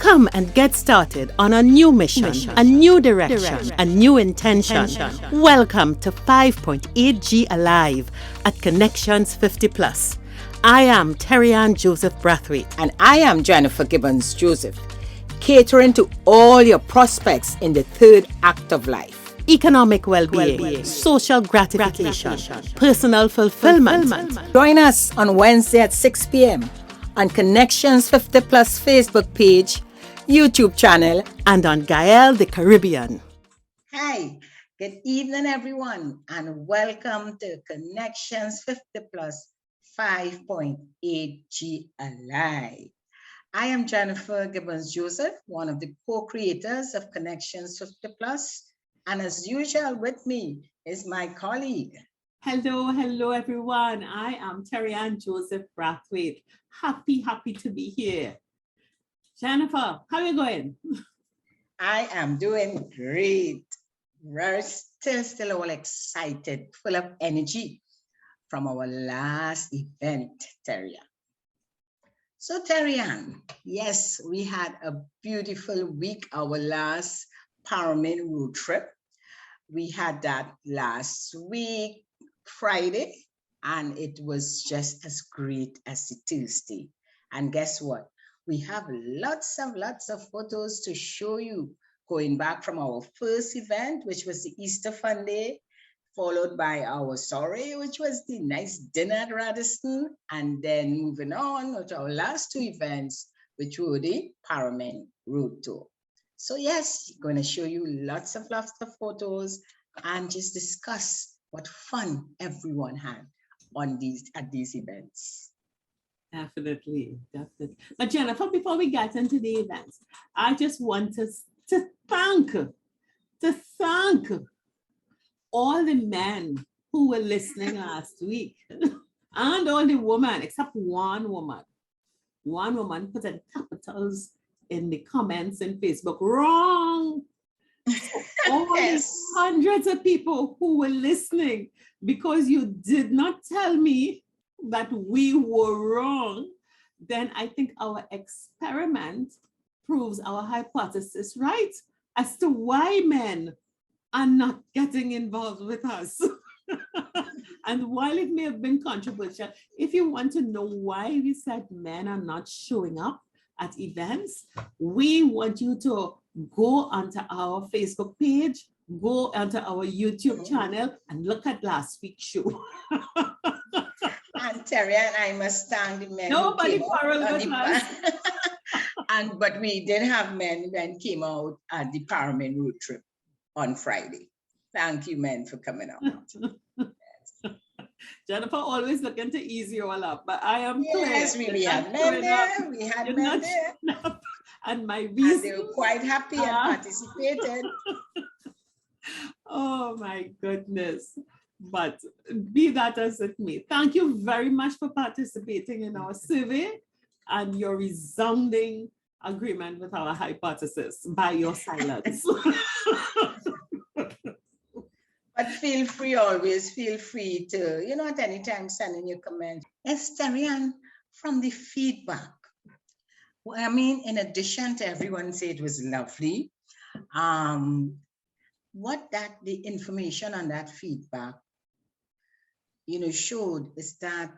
Come and get started on a new mission, a new direction, a new intention. Welcome to 5.8G Alive at Connections 50 Plus. I am Terri-Ann Joseph Brathwaite. And I am Jennifer Gibbons Joseph, catering to all your prospects in the third act of life. Economic well-being, social gratification, personal fulfillment. Join us on Wednesday at 6 p.m. on Connections 50 Plus Facebook page, YouTube channel, and on Gael the Caribbean. Hi, good evening everyone, and welcome to Connections 50 Plus 5.8G Alive. I am Jennifer Gibbons Joseph, one of the co-creators of Connections 50 Plus, and as usual with me is my colleague. Hello everyone. I am Terri-Ann Joseph Brathwaite. Happy to be here. Jennifer, how are you going? I am doing great. We're still all excited, full of energy from our last event, Terri-Ann. So Terri-Ann, yes, we had a beautiful week, our last Paramillions road trip. We had that last week, Friday, and it was just as great as the Tuesday. And guess what? We have lots of photos to show you, going back from our first event, which was the Easter Fun Day, followed by our soiree, which was the nice dinner at Radisson, and then moving on with our last two events, which were the Paramillions Road Tour. So yes, going to show you lots of photos and just discuss what fun everyone had on at these events. Definitely. But Jennifer, before we get into the events, I just want to thank all the men who were listening last week and all the women, except one woman. One woman put in capitals in the comments in Facebook, wrong. All Yes. these hundreds of people who were listening, because you did not tell me that we were wrong, then I think our experiment proves our hypothesis right as to why men are not getting involved with us. And while it may have been controversial, if you want to know why we said men are not showing up at events, we want you to go onto our Facebook page, go onto our YouTube channel, and look at last week's show. And Terri-Ann, I must thank the men. Nobody quarreled with us. But we did have men when came out at the Paramillions road trip on Friday. Thank you, men, for coming out. Yes. Jennifer always looking to ease you all up, but I am clear. Yes, we had men there. We had men there. And my reason. And they were quite happy and participated. Oh my goodness. But be that as it may, thank you very much for participating in our survey and your resounding agreement with our hypothesis by your silence. But always feel free to, at any time send in your comments. Yes, Terri-Ann, from the feedback. Well, I mean, in addition to everyone say it was lovely, the information on that feedback, showed is that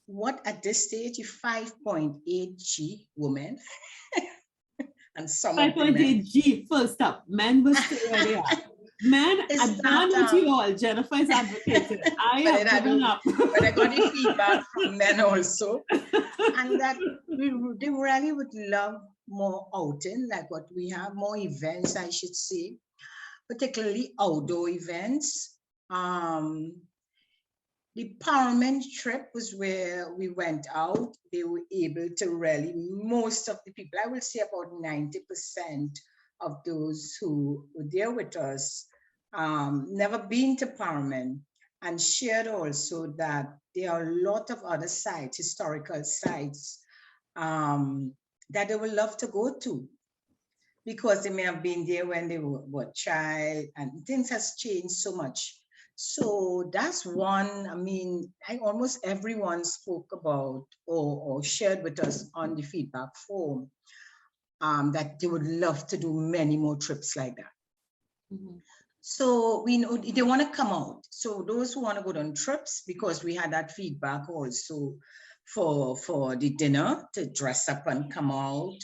what at this stage, 5.8G women, and some 5.8G, first up, men will stay where they are. Men, I'm done with you all. Jennifer is advocating. I have given up. But I got the feedback from men also, and that they really would love more outing, like what we have, more events, I should say, particularly outdoor events. The Paramillions trip was where we went out. They were able to really, most of the people, I will say about 90% of those who were there with us, never been to Paramillions, and shared also that there are a lot of other sites, historical sites, that they would love to go to, because they may have been there when they were a child, and things has changed so much. So that's one, almost everyone spoke about or shared with us on the feedback form. that they would love to do many more trips like that. Mhm. So we know they want to come out. So those who want to go on trips, because we had that feedback also for the dinner, to dress up and come out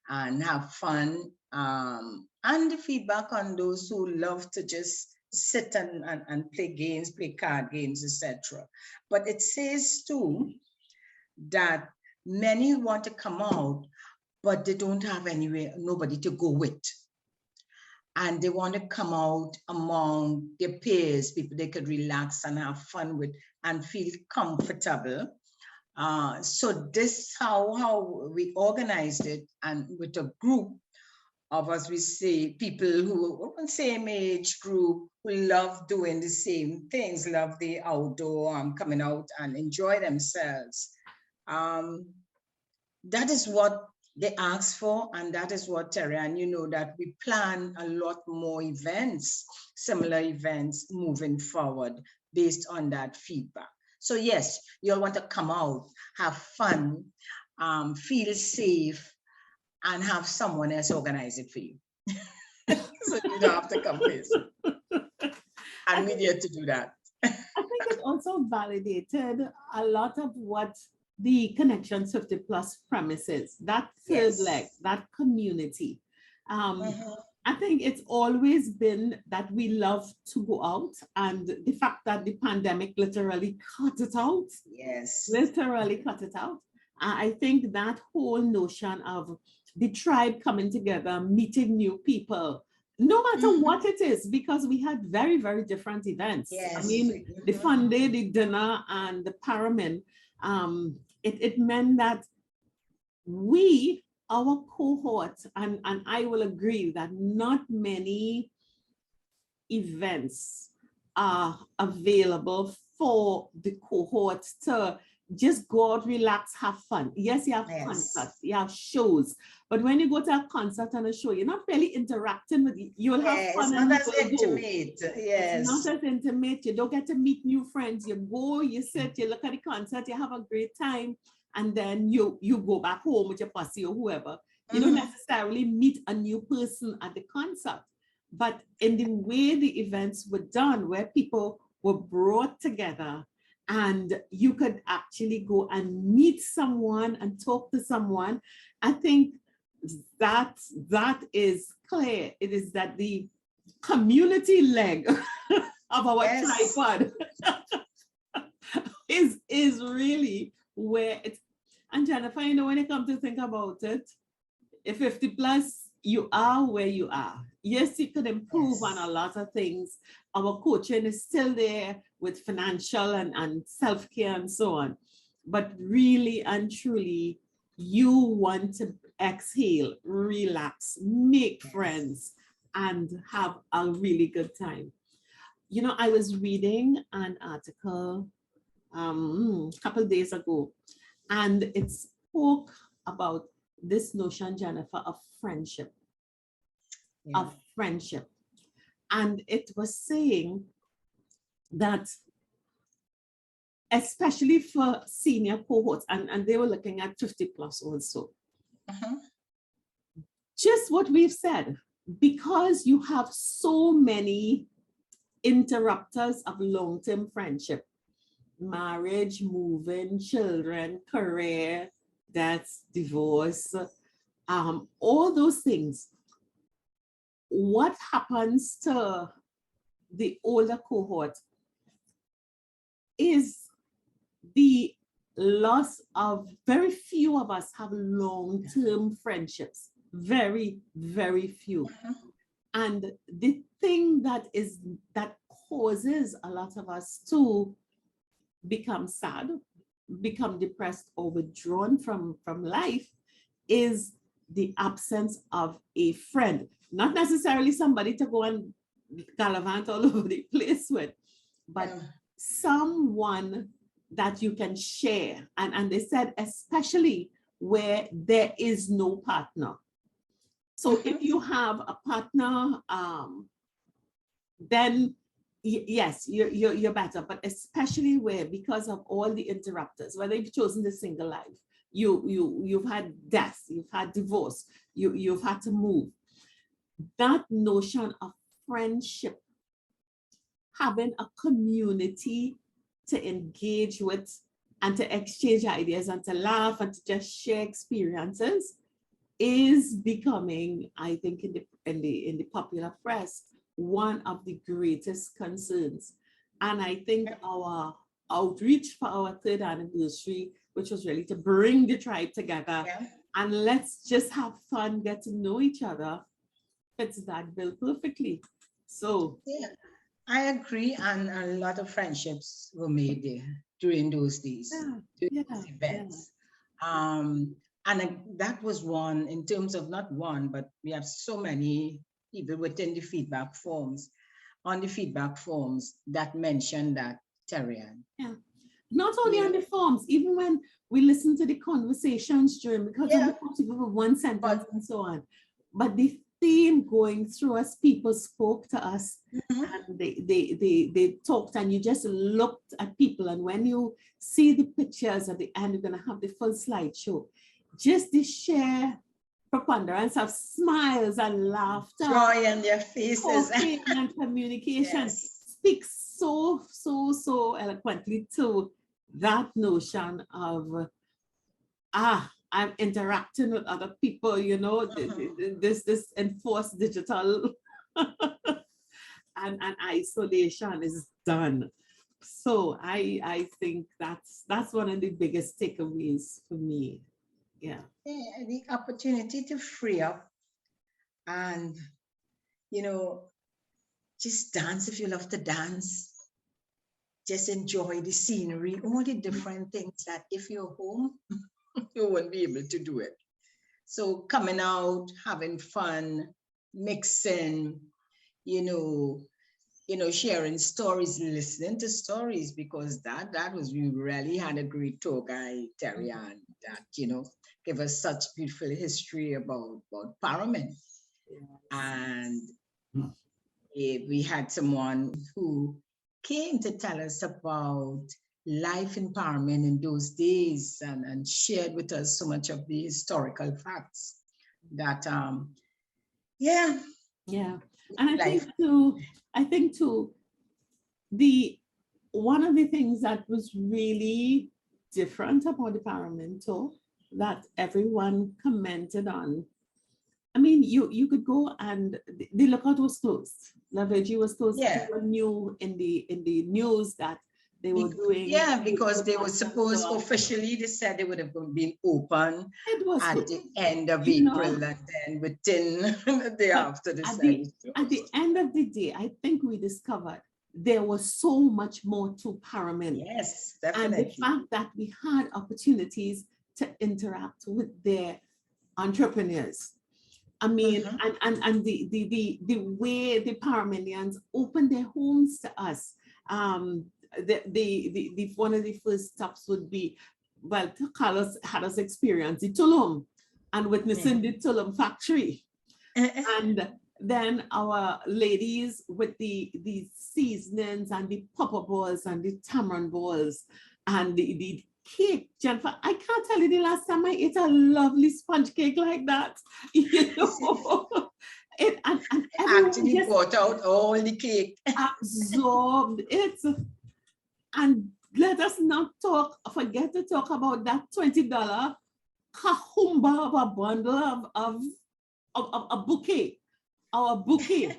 and have fun. And the feedback on those who love to just sit and play games, play card games, etc. But it says too that many want to come out, but they don't have anywhere, nobody to go with. And they want to come out among their peers, people they could relax and have fun with and feel comfortable. So this how we organized it, and with a group of us, we say people who are same age group, who love doing the same things, love the outdoor, coming out and enjoy themselves. That is what they asked for, and that is what Terri-Ann, that we plan a lot more events, similar events moving forward based on that feedback. So yes, you'll want to come out, have fun, feel safe, and have someone else organize it for you. So you don't have to come first. And we're here to do that. I think it also validated a lot of what the Connections 50 Plus premises, that third leg, that community. I think it's always been that we love to go out, and the fact that the pandemic literally cut it out. Yes. Literally cut it out. I think that whole notion of the tribe coming together, meeting new people, no matter what it is, because we had very, very different events. Yes. I mean, the fun day, the dinner, and the Paramillions, it meant that we, our cohort, and I will agree that not many events are available for the cohort to just go out, relax, have fun. Yes, you have concerts, you have shows, but when you go to a concert and a show, you're not really interacting with you. You'll have fun. It's not as intimate. Yes. It's not as intimate. You don't get to meet new friends. You go, you sit, you look at the concert, you have a great time, and then you go back home with your posse or whoever. You don't necessarily meet a new person at the concert. But in the way the events were done, where people were brought together, and you could actually go and meet someone and talk to someone, I think that is clear. It is that the community leg of our tripod is really where it's. And Jennifer, when you come to think about it, if 50 plus, you are where you are. Yes, you could improve on a lot of things. Our coaching is still there with financial and self-care and so on. But really and truly, you want to exhale, relax, make friends, and have a really good time. I was reading an article a couple of days ago, and it spoke about this notion, Jennifer, of friendship. Of friendship. And it was saying that, especially for senior cohorts, and they were looking at 50 plus also, just what we've said, because you have so many interrupters of long-term friendship, marriage, moving, children, career, death, divorce, all those things. What happens to the older cohort is the loss of, very few of us have long-term friendships, very, very few. And the thing that causes a lot of us to become sad, become depressed, or withdrawn from life is the absence of a friend. Not necessarily somebody to go and gallivant all over the place with, but someone that you can share. And they said, especially where there is no partner. So if you have a partner, then yes, you're better. But especially where, because of all the interrupters, whether you've chosen the single life, you've had death, you've had divorce, you've had to move. That notion of friendship, having a community to engage with and to exchange ideas and to laugh and to just share experiences is becoming, I think, in the popular press, one of the greatest concerns. And I think our outreach for our 3rd anniversary, which was really to bring the tribe together and let's just have fun, get to know each other, fits that bill perfectly. So yeah, I agree, and a lot of friendships were made there during those days, during those events. And that was one, in terms of not one, but we have so many people within the feedback forms, on the feedback forms that mention that, Terri-Ann. Yeah, not only on the forms, even when we listen to the conversations during, because of the people with one sentence and so on, but the theme going through us, people spoke to us and they talked, and you just looked at people, and when you see the pictures at the end, you're going to have the full slideshow. Just the sheer preponderance of smiles and laughter, joy in their faces, and communication speaks so eloquently to that notion of I'm interacting with other people, you know, this enforced digital and isolation is done. So I think that's one of the biggest takeaways for me. Yeah, the opportunity to free up and, you know, just dance if you love to dance. Just enjoy the scenery, all the different things that if you're home, you won't be able to do it. So coming out, having fun, mixing, you know, sharing stories, listening to stories, because that was, we really had a great tour guide, Terri-Ann, that, you know, gave us such beautiful history about Paramillions. And we had someone who came to tell us about life in Paramillions in those days and shared with us so much of the historical facts that, and I think too, one of the things that was really different about the Paramillions tour that everyone commented on. I mean, you could go and the lookout was closed. La Virgie was closed. People knew in the news that they were doing. Yeah, because they were supposed, officially, they said they would have been open at the end of April, and then within the day after at the end of the day, I think we discovered there was so much more to Paramillions. Yes, definitely. And the fact that we had opportunities to interact with their entrepreneurs. I mean, and the way the Paramillions opened their homes to us. The one of the first stops would be, well, Carlos had us experience the Tulum and witnessing the Tulum factory. And then our ladies with the seasonings and the pepper balls and the tamarind balls and the cake. Jennifer, I can't tell you the last time I ate a lovely sponge cake like that. You know, and actually just brought out all the cake. Absorbed it. And let us not forget to talk about that $20 kahumba of a bundle of a bouquet. Our bouquet.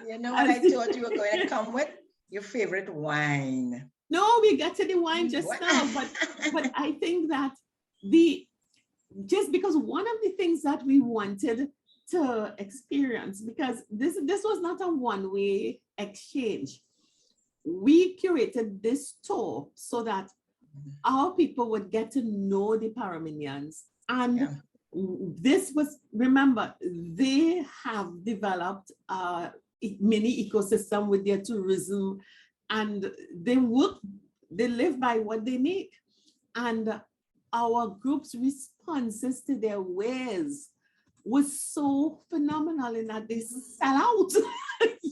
You know what I thought you were going to come with? Your favorite wine. No, we got to the wine just now, but I think that just because one of the things that we wanted to experience, because this was not a one-way exchange. We curated this tour so that our people would get to know the Paramillions. And this was, remember, they have developed a mini ecosystem with their tourism, and they live by what they make. And our group's responses to their wares was so phenomenal in that they sell out.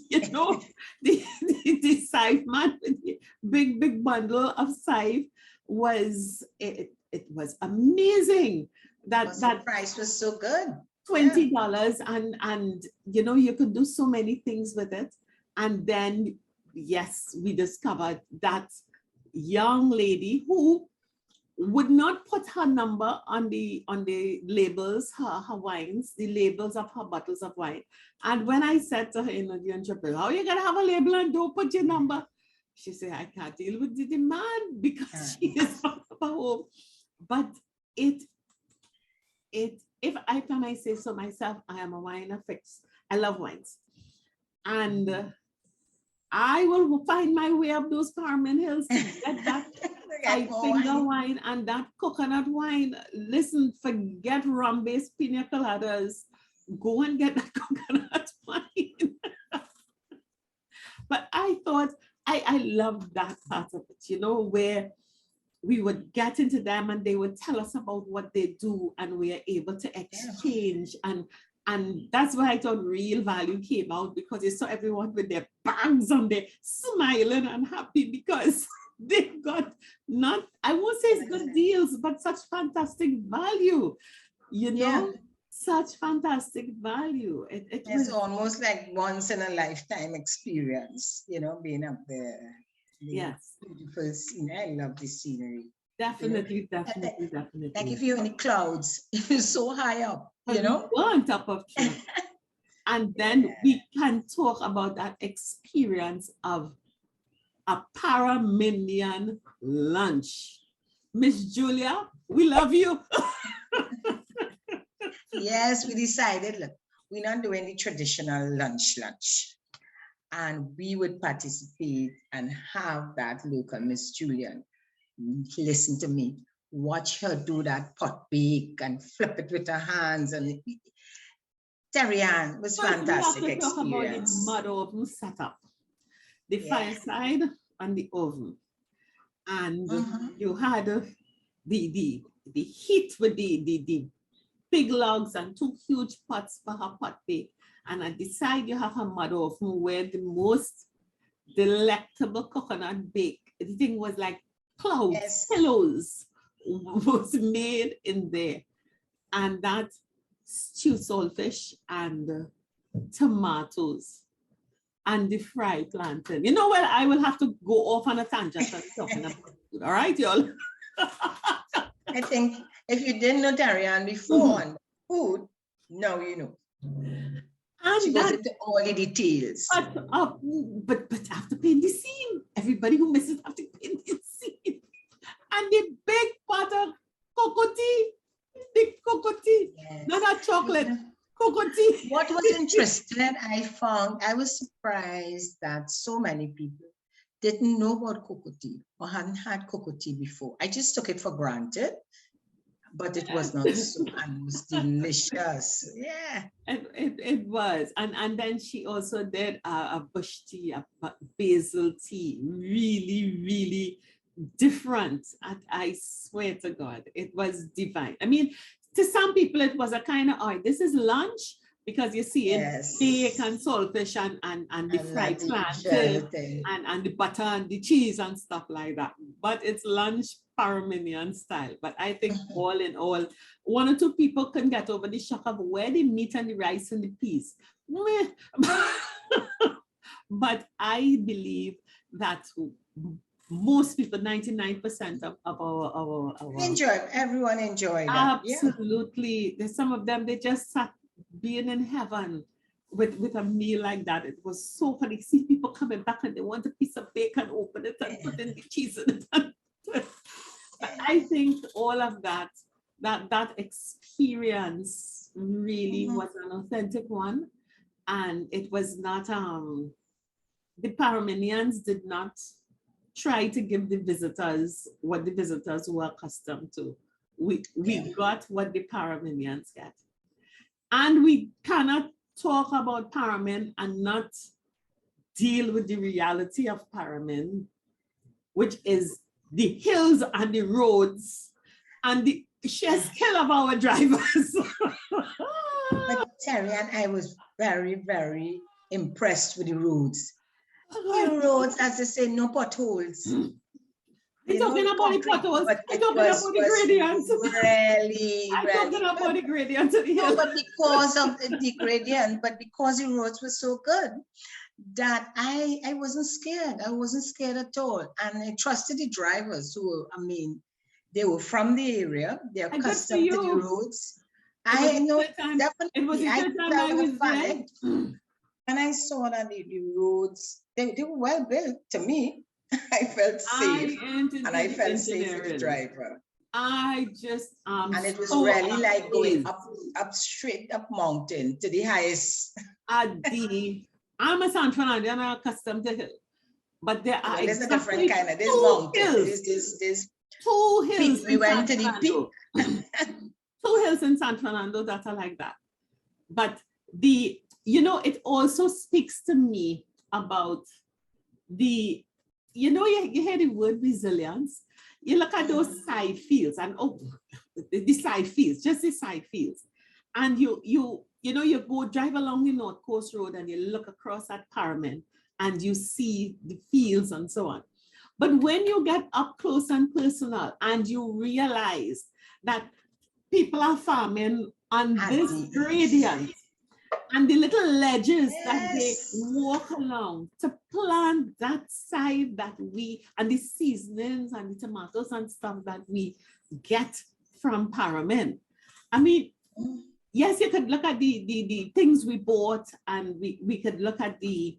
You know, the scythe man with the big bundle of scythe was, it it was amazing that The price was so good. $20 and you know, you could do so many things with it. And then yes, we discovered that young lady who would not put her number on the labels, her wines, the labels of her bottles of wine. And when I said to her in the entrepreneur, how you gonna have a label and don't put your number? She said, I can't deal with the demand because she is from home. But if I say so myself, I am a wine fix. I love wines. And I will find my way up those Carmen Hills to get that five-finger wine and that coconut wine. Listen, forget rum-based pina coladas. Go and get that coconut wine. But I thought, I loved that part of it, you know, where we would get into them and they would tell us about what they do and we are able to exchange. And that's why I thought real value came out, because you saw everyone with their bags on there smiling and happy because they got not, I won't say it's good deals, but such fantastic value, you know, such fantastic value. It was almost like once in a lifetime experience, you know, being up there. Yes. Beautiful scenery. I love the scenery. Definitely, definitely. Like if you're in the clouds, if you're so high up, you know? We're on top of clouds. And then we can talk about that experience of a Paramillion lunch. Miss Julia, we love you. Yes, we decided, look, we're not doing the traditional lunch. And we would participate and have that local Miss Julian. Listen to me, watch her do that pot bake and flip it with her hands. And Terri-Ann was fantastic we have to experience. Talk about the mud oven setup, the fireside and the oven. And you had the heat with the big logs and 2 huge pots for her pot bake. And at the side, you have her mud oven where the most delectable coconut bake. The thing was like clouds, pillows was made in there. And that stewed saltfish and tomatoes and the fried plantain. You know what? I will have to go off on a tangent and talking about food. All right, y'all? I think if you didn't know Terri-Ann before on food, now you know. And she goes into all the details. But after paying the scene, everybody who misses have to pay the scene. And the big pot of cocoa tea, not a chocolate, cocoa tea. What was interesting, I was surprised that so many people didn't know about cocoa tea or hadn't had cocoa tea before. I just took it for granted. But it was not so, and it was delicious. Yeah. It was. And then she also did a bush tea, a basil tea. Really, really different. I swear to God, it was divine. I mean, to some people, it was a kind of, oh, this is lunch, because you see it, steak and saltfish and the fried plantain and the butter and the cheese and stuff like that. But it's lunch Paramillion style. But I think all in all, 1 or 2 people couldn't get over the shock of where the meat and the rice and the peas. But I believe that most people, 99% of our everyone enjoyed that. Absolutely. There's some of them, they just sat being in heaven with a meal like that. It was so funny. See people coming back and they want a piece of bacon, open it and put in the cheese in it. I think all of that experience really was an authentic one. And it was not, the Paramillions did not try to give the visitors what the visitors were accustomed to. We got what the Paramillions get. And we cannot talk about Paramillion and not deal with the reality of Paramillion, which is the hills and the roads and the sheer skill of our drivers. But Terri-Ann, I was very, very impressed with the roads. The roads, as they say, no potholes. I'm talking about the potholes. I'm talking about the gradients. Really, I'm talking really about the gradients of the no, hill. but because of the gradient, but because the roads were so good that I wasn't scared. I wasn't scared at all. And I trusted the drivers who, I mean, they were from the area. They're And good for accustomed to the you. roads. It was I the know third time- definitely. It was the I third time I was panicked. there. And I saw that the roads, they were well built to me. I felt safe. And I felt safe with the driver. I just and it was so really like going amazed. up straight up mountain to the highest. I'm a San Fernando, I'm accustomed to hill. But there are Well, there's a different exactly kind of there's two mountains. hills. There's Two hills. peak. We went to the peak. Two hills in San Fernando that are like that. But it also speaks to me about you hear the word resilience. You look at those side fields and the side fields, just the side fields. And you go drive along the North Coast Road and you look across at Paramillions and you see the fields and so on. But when you get up close and personal and you realize that people are farming on this gradient and the little ledges that they walk along to plant that side and the seasonings and the tomatoes and stuff that we get from Paramillions. I mean, yes, you could look at the things we bought and we could look at the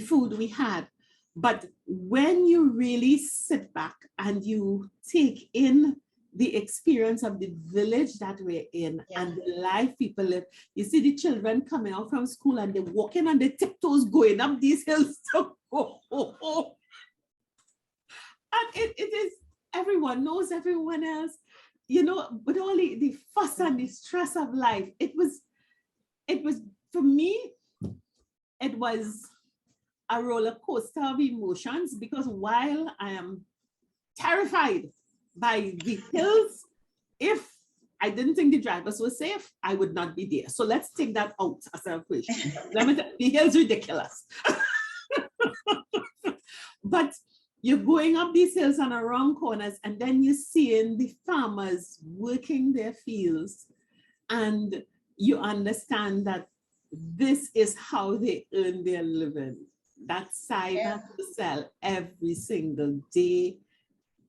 food we had. But when you really sit back and you take in the experience of the village that we're in and the life people live, you see the children coming out from school and they're walking on their tiptoes going up these hills to go home. And it is, everyone knows everyone else, but all the fuss and the stress of life, it was for me, it was a roller coaster of emotions, because while I am terrified by the hills, if I didn't think the drivers were safe, I would not be there. So let's take that out as an equation. The hills ridiculous. But you're going up these hills and around corners, and then you're seeing the farmers working their fields, and you understand that this is how they earn their living. That side has to sell every single day,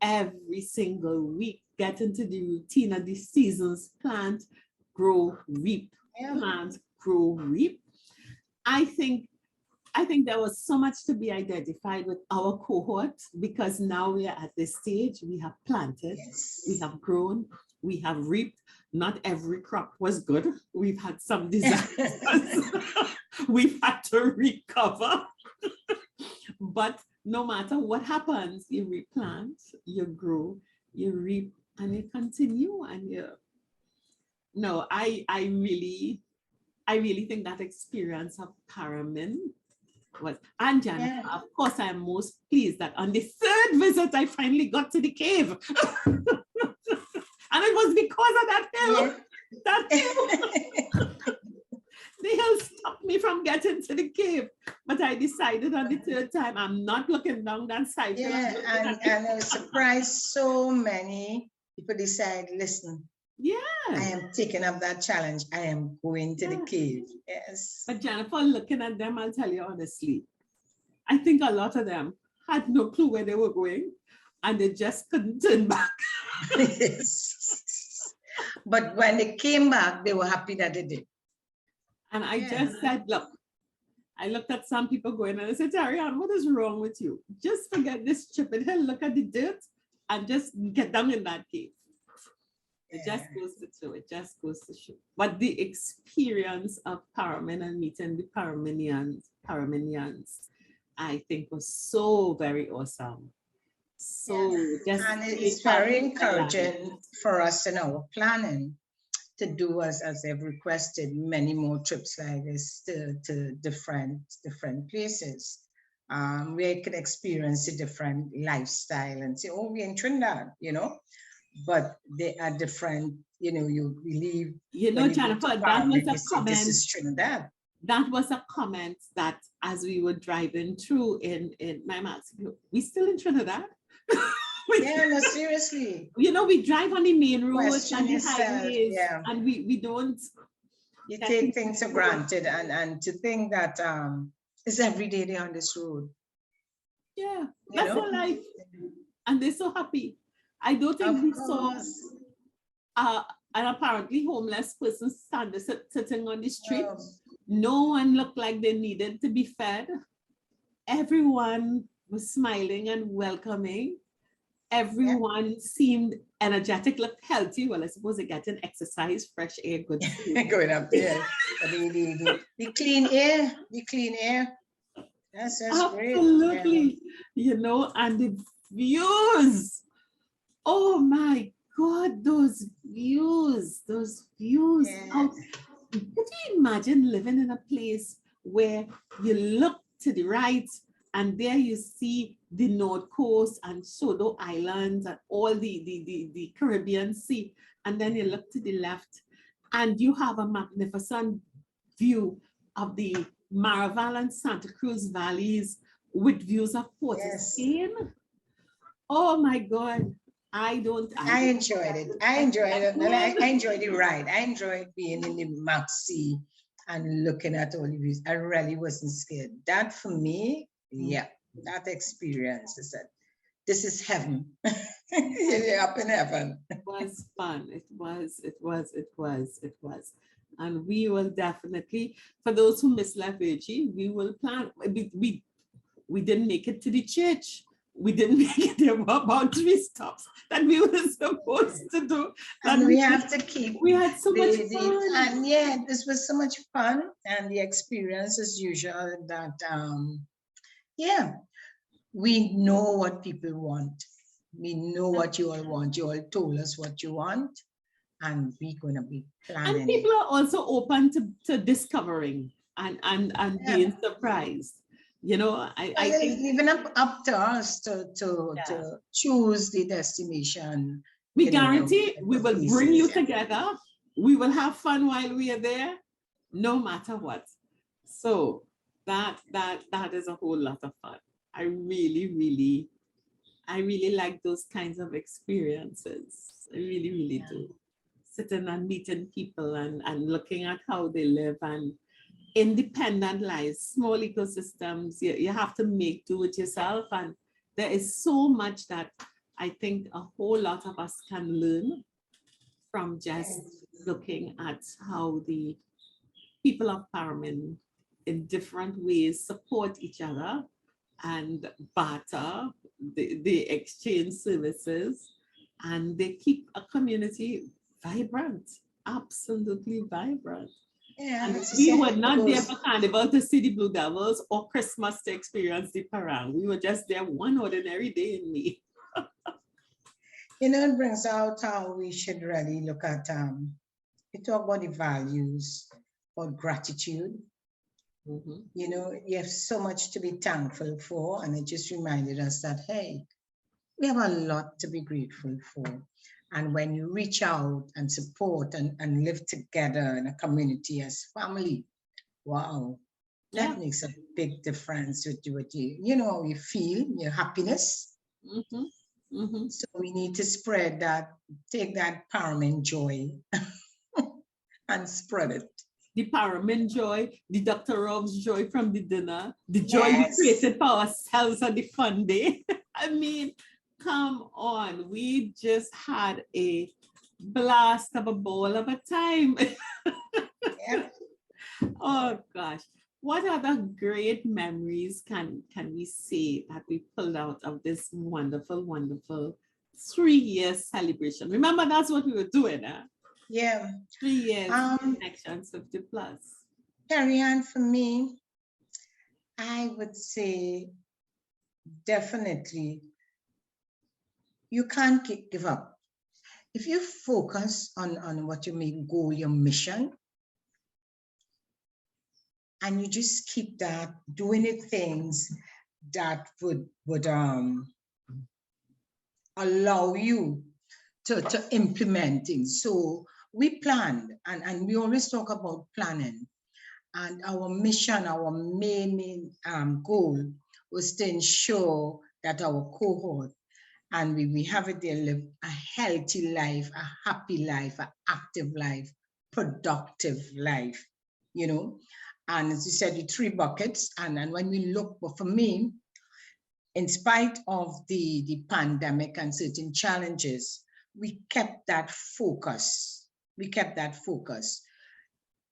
every single week, get into the routine of the seasons, plant, grow, reap, plant, grow, reap. I think there was so much to be identified with our cohort, because now we are at this stage. We have planted, we have grown, we have reaped. Not every crop was good. We've had some disasters. We've had to recover. But no matter what happens, you replant, you grow, you reap, and you continue. And I really think that experience of Paramillions was, and Jennifer, of course, I am most pleased that on the third visit, I finally got to the cave. And it was because of that hill. That hill. The hill stopped me from getting to the cave. But I decided on the third time, I'm not looking down that side. And I was surprised so many people decide, listen, I am taking up that challenge. I am going to the cave. Yes. But Jennifer, looking at them, I'll tell you honestly, I think a lot of them had no clue where they were going, and they just couldn't turn back. Yes. But when they came back, they were happy that they did. And I just said, look, I looked at some people going and I said, Terri-Ann, what is wrong with you? Just forget this chipping hill, look at the dirt, and just get down in that cave. It just goes to show. It just goes to show. But the experience of Paramillions and meeting the Paramillions, I think was so very awesome. And it's very encouraging for us in our planning to do, as they've requested, many more trips like this to different places. We can experience a different lifestyle and say, oh, we're in Trinidad, but they are different, you believe. Jennifer, that was a comment. This is Trinidad. That was a comment that as we were driving through in my max, we still in Trinidad? Yeah, no, seriously. You know, we drive on the main roads Question and the yourself, highways, yeah. and we don't. You get take into things for the road. granted, and to think that it's every day they're on this road. Yeah, You that's know? their life, and they're so happy. I don't think Of we saw course. an apparently homeless person sitting on the street. Um, No one looked like they needed to be fed. Everyone was smiling and welcoming. Everyone seemed energetic, looked healthy. Well, I suppose they're getting exercise, fresh air, good food. going up there. The clean air, the clean air. That's great. Absolutely. You know, and the views. Oh my God, those views, those views. Yeah. Could you imagine living in a place where you look to the right and there you see the North Coast and Sodo Islands and all the Caribbean Sea, and then you look to the left and you have a magnificent view of the Maraval and Santa Cruz valleys with views of Port of Yes. Spain. Oh my God. I enjoyed it. I enjoyed it. And I enjoyed the ride. I enjoyed being in the Maxi and looking at all the views. I really wasn't scared. That for me, yeah, that experience is that this is heaven. You're up in heaven. It was fun. It was. And we will definitely, for those who missed La Virgie, we will plan. We didn't make it to the church. We didn't make it. There were about 3 stops that we were supposed to do. And we have to keep. We had so much fun. And yeah, this was so much fun, and the experience as usual. That yeah, we know what people want. We know what you all want. You all told us what you want, and we're gonna be planning. And people are also open to discovering and being surprised. You know, I think even up to us to choose the destination. We guarantee we will bring you together. We will have fun while we are there, no matter what. So that is a whole lot of fun. I really like those kinds of experiences. I really do. Sitting and meeting people and looking at how they live and independent lives, small ecosystems. You have to make do with yourself. And there is so much that I think a whole lot of us can learn from just looking at how the people of Paramillions in different ways support each other and barter, they exchange services, and they keep a community vibrant, absolutely vibrant. Yeah, and we were not there for Carnival to see the Blue Devils or Christmas to experience the parade. We were just there one ordinary day in May. You know, it brings out how we should really look at, we talk about the values, about gratitude. You know, you have so much to be thankful for, and it just reminded us that, hey, we have a lot to be grateful for. And when you reach out and support and live together in a community as family, wow, that makes a big difference with you know, how you feel, your happiness. So we need to spread that, take that Paramillions joy and spread it. The Paramillions joy, the Dr. Rob's joy from the dinner, the joy we created for ourselves on the fun day. I mean, come on, we just had a blast of a ball of a time. Oh gosh, what other great memories can we say that we pulled out of this wonderful 3-year celebration? Remember, that's what we were doing, huh? Yeah. 3 years, Connections 50+. Terri-Ann, for me, I would say definitely you can't give up. If you focus on what your main goal, your mission, and you just keep that, doing the things that would allow you to implement things. So we planned, and we always talk about planning. And our mission, our main goal was to ensure that our cohort and we have it there, live a healthy life, a happy life, an active life, productive life, you know. And as you said, the 3 buckets. And when we look, well, for me, in spite of the pandemic and certain challenges, we kept that focus. We kept that focus.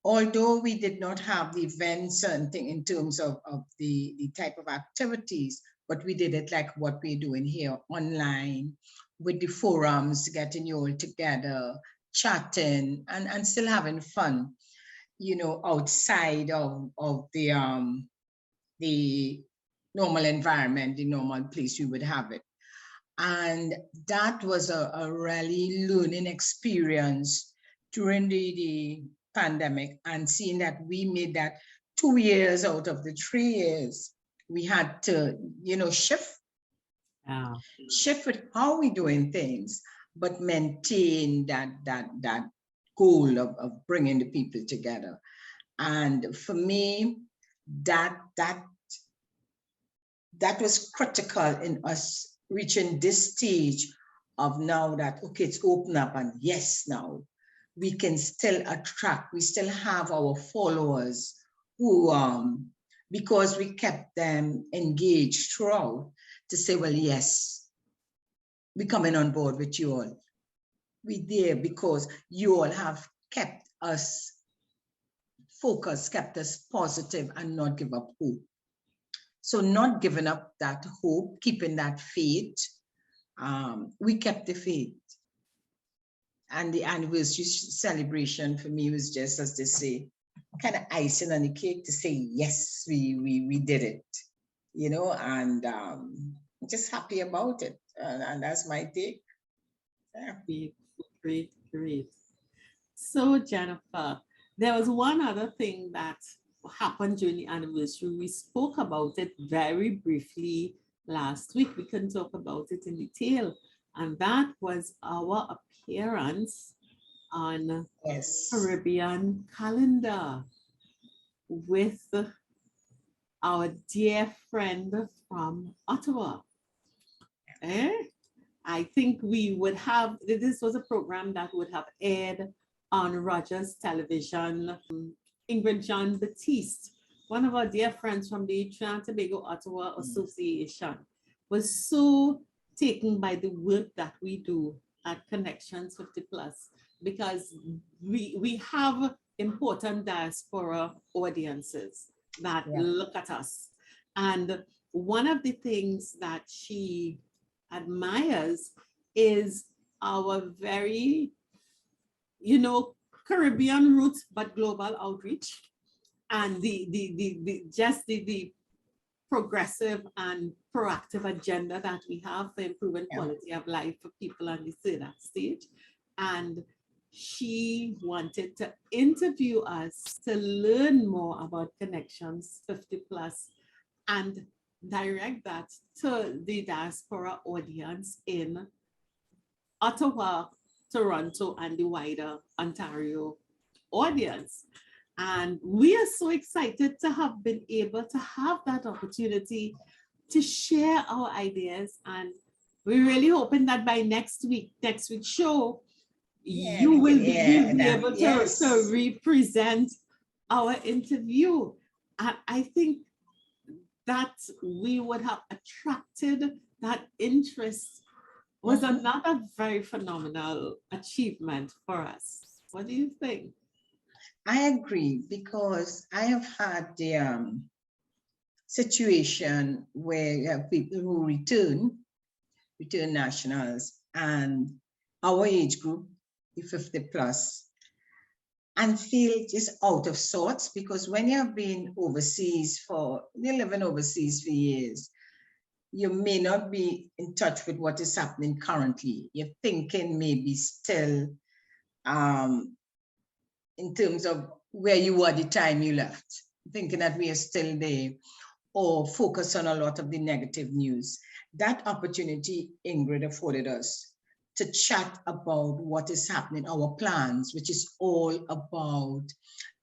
Although we did not have the events and thing in terms of the type of activities, but we did it like what we're doing here online with the forums, getting you all together, chatting, and still having fun, you know, outside of the normal environment, the normal place we would have it. And that was a really learning experience during the pandemic, and seeing that we made that 2 years out of the 3 years, we had to, you know, shift with how we doing things, but maintain that goal of bringing the people together. And for me, that was critical in us reaching this stage of now that, okay, it's open up, and yes, now we can still attract, we still have our followers who, because we kept them engaged throughout, to say, well, yes, we coming on board with you all. We there because you all have kept us focused, kept us positive, and not give up hope. So not giving up that hope, keeping that faith, we kept the faith. And the anniversary celebration for me was just, as they say, kind of icing on the cake to say, yes, we did it, you know, and I'm just happy about it. And that's my take. Yeah. Great. So Jennifer, there was one other thing that happened during the anniversary. We spoke about it very briefly last week. We couldn't talk about it in detail. And that was our appearance on Caribbean calendar with our dear friend from Ottawa. I think we would have, this was a program that would have aired on Rogers Television. Ingrid Jean Baptiste, one of our dear friends from the Trinidad and Tobago Ottawa Association, was so taken by the work that we do at Connections 50 Plus, because we have important diaspora audiences that look at us. And one of the things that she admires is our very, you know, Caribbean roots, but global outreach, and the progressive and proactive agenda that we have for improving quality of life for people on the third stage. And she wanted to interview us to learn more about Connections 50 Plus and direct that to the diaspora audience in Ottawa, Toronto, and the wider Ontario audience. And we are so excited to have been able to have that opportunity to share our ideas. And we're really hoping that by next week's show, you will be able to represent our interview. And I think that we would have attracted that interest was another very phenomenal achievement for us. What do you think? I agree, because I have had the situation where you have people who return nationals, and our age group, the 50 plus, and feel just out of sorts, because when you have been overseas you're living overseas for years, you may not be in touch with what is happening currently. You're thinking maybe still in terms of where you were the time you left, thinking that we are still there, or focus on a lot of the negative news. That opportunity Ingrid afforded us to chat about what is happening, our plans, which is all about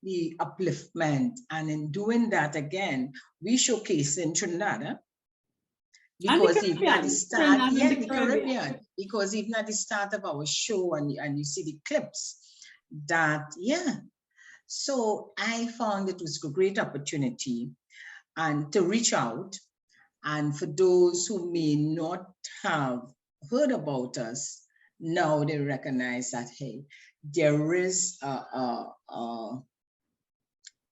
the upliftment. And in doing that, again, we showcase in Trinidad Because even at the start, Trinidad yeah, and the Caribbean, because even at the start of our show and you see the clips that, yeah. So I found it was a great opportunity and to reach out. And for those who may not have heard about us, now they recognize that, hey, there is a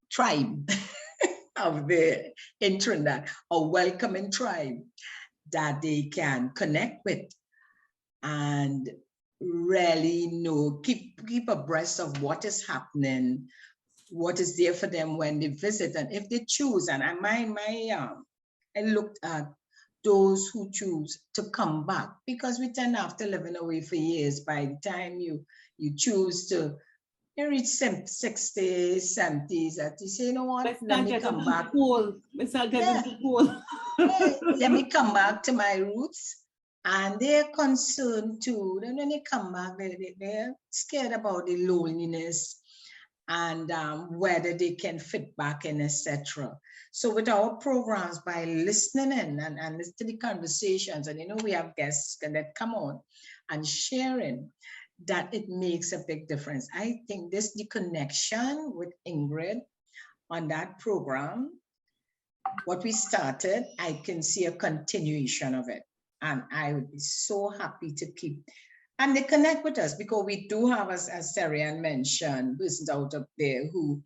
tribe of the in Trinidad, a welcoming tribe that they can connect with and really know, keep abreast of what is happening, what is there for them when they visit, and if they choose. And I looked at those who choose to come back, because we tend after living away for years, by the time you choose to reach 60s, 70s, that you say, you know what, let me come back. Let me come back to my roots. And they're concerned too. Then when they come back, they're scared about the loneliness and whether they can fit back in, etc. So with our programs, by listening in and listening to the conversations, and we have guests that come on and sharing, that it makes a big difference. I think the connection with Ingrid on that program, what we started, I can see a continuation of it. And I would be so happy to keep, and they connect with us, because we do have, as Terri-Ann mentioned, persons out up there who,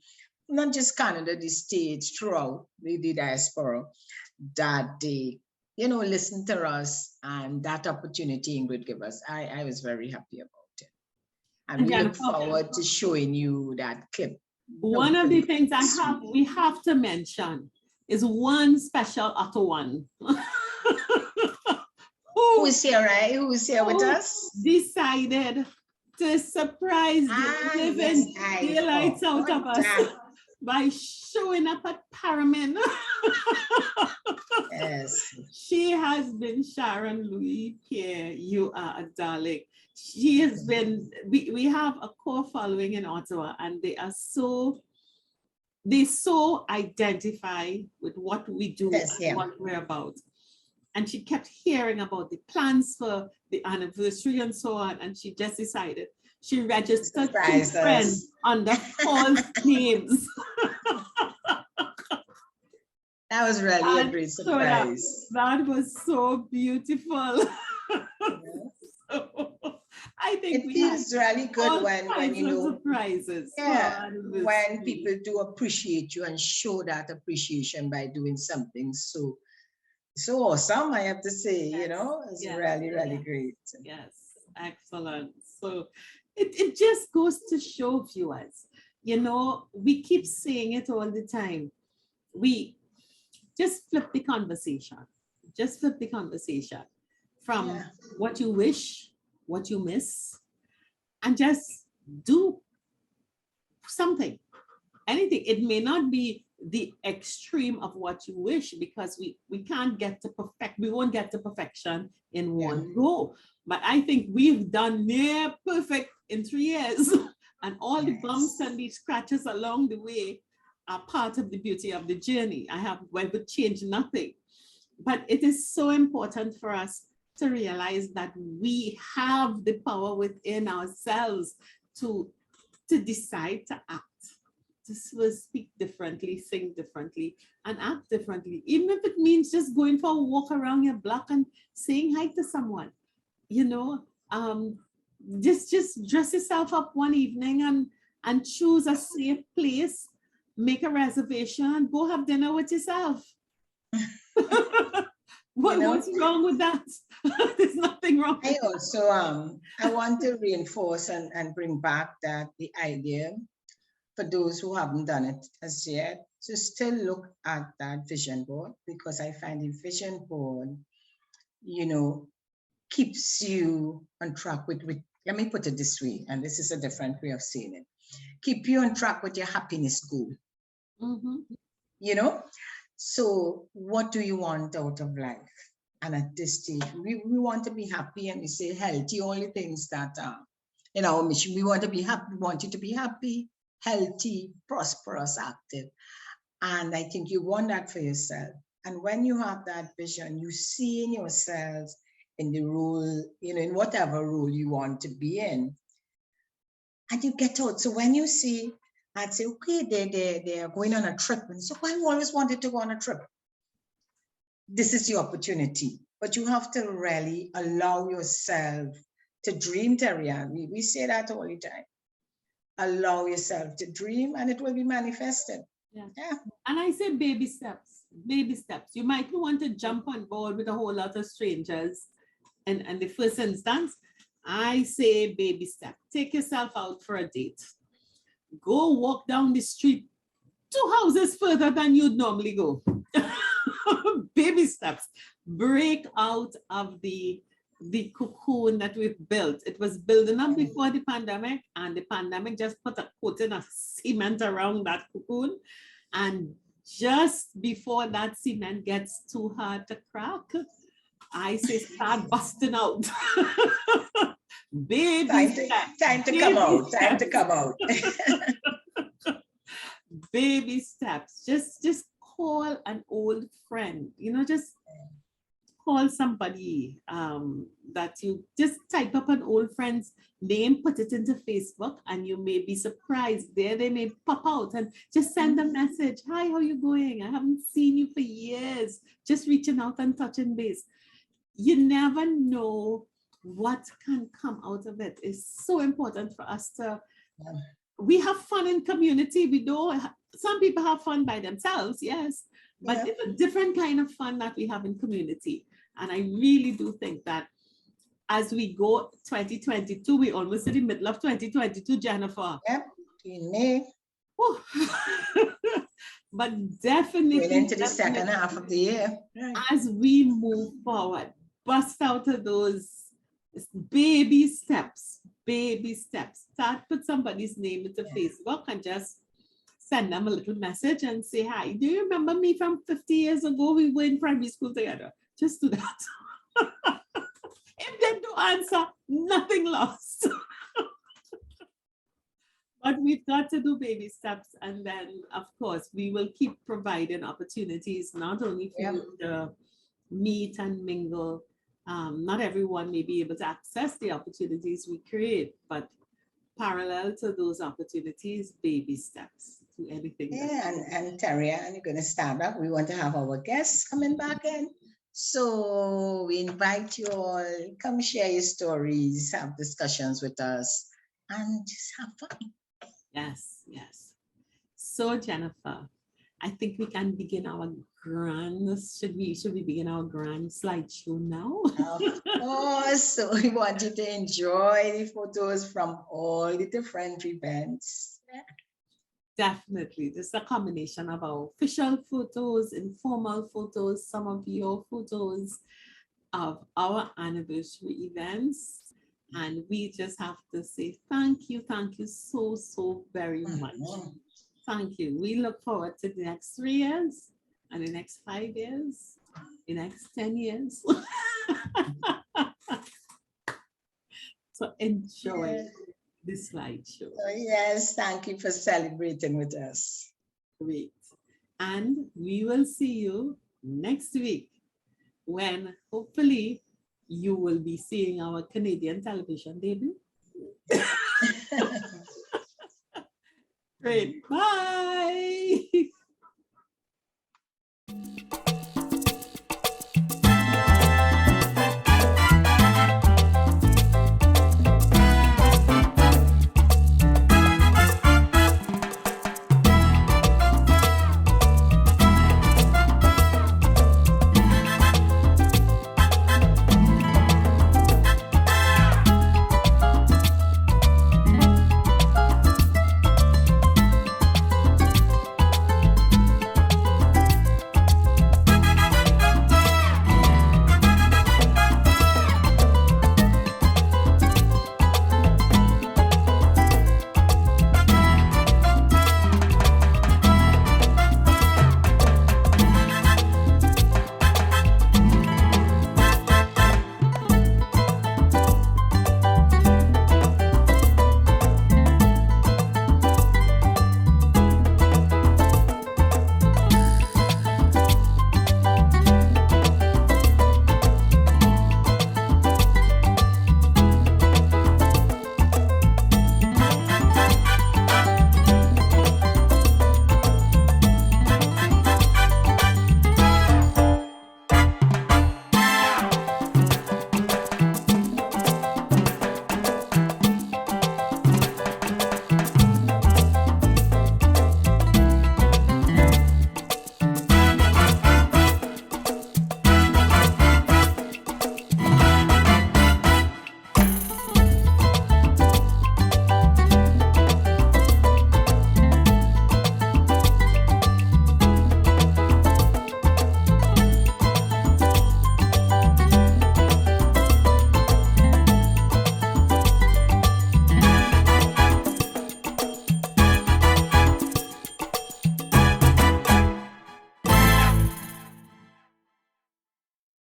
not just Canada, the States, throughout the diaspora, that they, listen to us, and that opportunity Ingrid gave us. I was very happy about it. And we look forward to showing you that clip. One of the things we have to mention is one special Ottawan. Who is here, right? Who is here with us? Decided to surprise the living daylights out of us by showing up at Paramillions. Yes. She has been Sharon Louis Pierre. You are a darling. She has been, we have a core following in Ottawa, and they so identify with what we do, and what we're about. And she kept hearing about the plans for the anniversary and so on. And she just decided she registered 2 friends under false names. That was really a great surprise. That was so beautiful. So, I think it feels really good when surprises. When people do appreciate you and show that appreciation by doing something so awesome, I have to say. It's really great. Yes, excellent. So it just goes to show, viewers, we keep saying it all the time. We just flip the conversation. Just flip the conversation from what you wish, what you miss, and just do something, anything. It may not be the extreme of what you wish, because we can't get to we won't get to perfection in one go. But I think we've done near perfect in 3 years, and all the bumps and the scratches along the way are part of the beauty of the journey. I would change nothing. But it is so important for us to realize that we have the power within ourselves to decide to act, to speak differently, sing differently, and act differently. Even if it means just going for a walk around your block and saying hi to someone, just dress yourself up one evening and choose a safe place, make a reservation, and go have dinner with yourself. What's wrong with that? There's nothing wrong. I also I want to reinforce and bring back that the idea, for those who haven't done it as yet, to still look at that vision board, because I find the vision board, keeps you on track with, let me put it this way, and this is a different way of saying it, keep you on track with your happiness goal. So what do you want out of life? And at this stage, we want to be happy, and we say healthy, only things that are in our mission. We want to be happy. We want you to be happy, healthy, prosperous, active. And I think you want that for yourself. And when you have that vision, you see in yourselves in the role, in whatever role you want to be in, and you get out. So when you see, I'd say, okay, they're going on a trip. And so I always wanted to go on a trip. This is the opportunity, but you have to really allow yourself to dream, Terri-Ann. We say that all the time. Allow yourself to dream and it will be manifested. Yeah. Yeah. And I say baby steps, baby steps. You might want to jump on board with a whole lot of strangers. And the first instance, I say baby step. Take yourself out for a date. Go walk down the street 2 houses further than you'd normally go. Baby steps. Break out of the cocoon that we've built. It was building up before the pandemic, and the pandemic just put a coating of cement around that cocoon. And just before that cement gets too hard to crack, I say start busting out. Baby steps. Time to come out. Time to come out. Baby steps. Just call an old friend. Just call somebody that you just type up an old friend's name, put it into Facebook, and you may be surprised. There they may pop out and just send a message. Hi, how you going? I haven't seen you for years. Just reaching out and touching base. You never know what can come out of it. It's so important for us to, we have fun in community. We don't, some people have fun by themselves, yes, but it's a different kind of fun that we have in community. And I really do think that as we go 2022, we're almost in the middle of 2022, Jennifer. Yep, in May. But definitely We're into the second half of the year. As we move forward, bust out of those baby steps, baby steps. Start put somebody's name into Facebook and just send them a little message and say, hi, do you remember me from 50 years ago? We were in primary school together. Just do that. If they do answer, nothing lost. But we've got to do baby steps. And then, of course, we will keep providing opportunities, not only for you to meet and mingle. Not everyone may be able to access the opportunities we create, but parallel to those opportunities, baby steps to anything. Yeah, and Terri-Ann, you're going to stand up. We want to have our guests coming back in. So we invite you all, come share your stories, have discussions with us, and just have fun. Yes, yes. So Jennifer, I think we can begin our grand, should we begin our grand slideshow now? Of course, so we want you to enjoy the photos from all the different events. Definitely. This is a combination of our official photos, informal photos, some of your photos of our anniversary events. And we just have to say thank you so very much. Thank you. We look forward to the next 3 years and the next 5 years, the next 10 years. So enjoy this slideshow. Yes, thank you for celebrating with us. Great. And we will see you next week when hopefully you will be seeing our Canadian television debut. Great. Bye.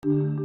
+50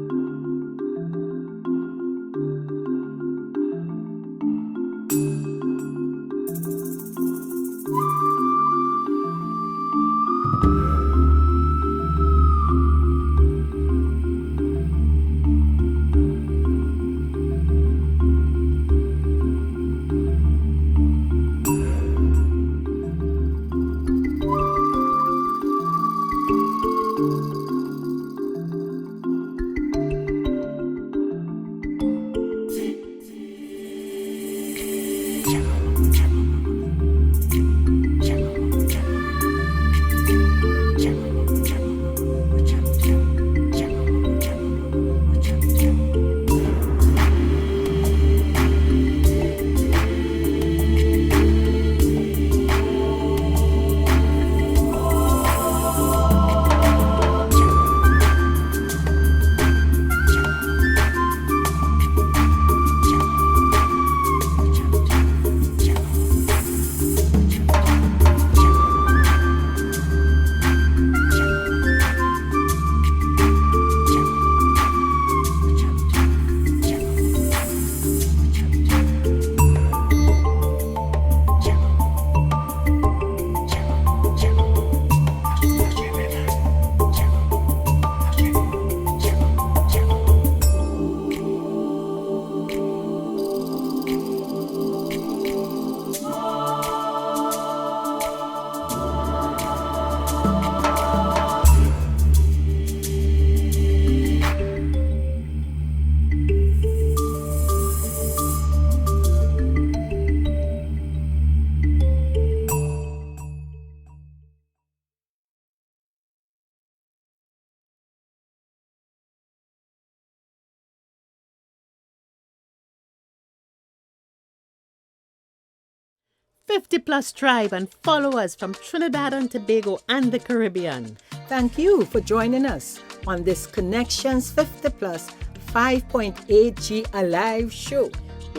tribe and followers from Trinidad and Tobago and the Caribbean. Thank you for joining us on this Connections 50 Plus 5.8G Alive show.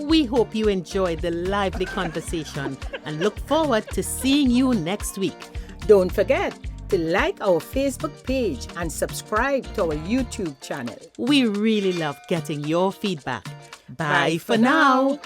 We hope you enjoyed the lively conversation and look forward to seeing you next week. Don't forget to like our Facebook page and subscribe to our YouTube channel. We really love getting your feedback. Bye for now.